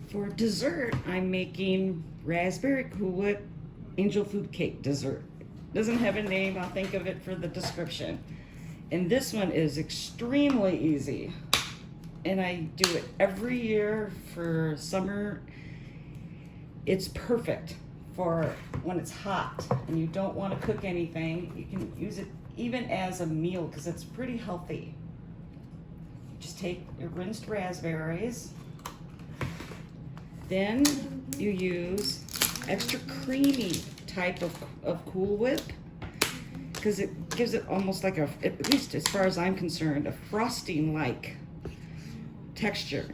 For dessert, I'm making raspberry Cool Whip angel food cake dessert. Doesn't have a name, I'll think of it for the description. And this one is extremely easy. And I do it every year for summer. It's perfect for when it's hot and you don't want to cook anything. You can use it even as a meal because it's pretty healthy. Just take your rinsed raspberries. Then you use extra creamy type of Cool Whip because it gives it almost like a, at least as far as I'm concerned, a frosting-like texture.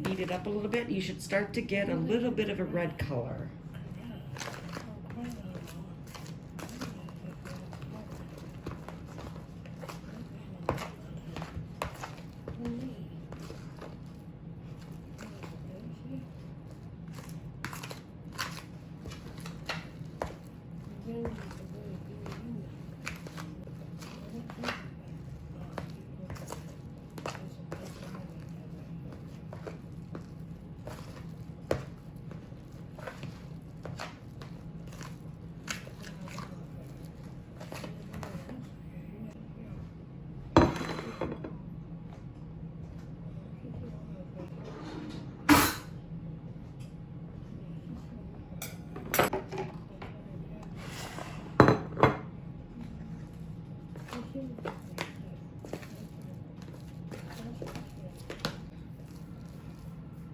Beat it up a little bit. You should start to get a little bit of a red color.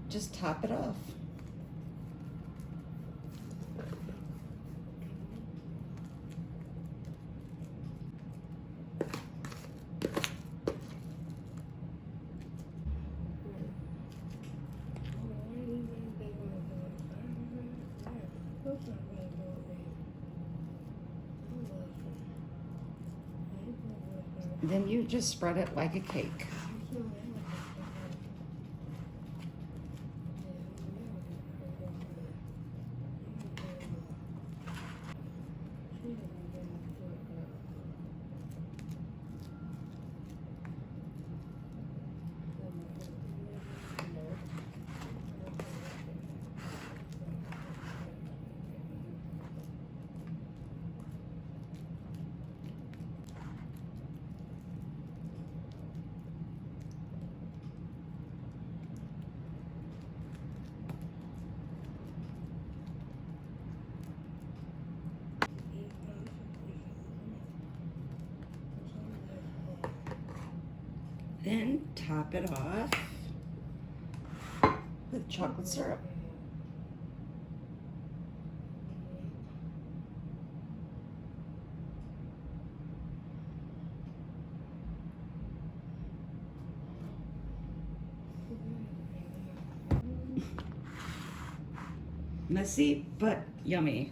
Just top it off. Then you just spread it like a cake. Then top it off with chocolate syrup. Messy, but yummy.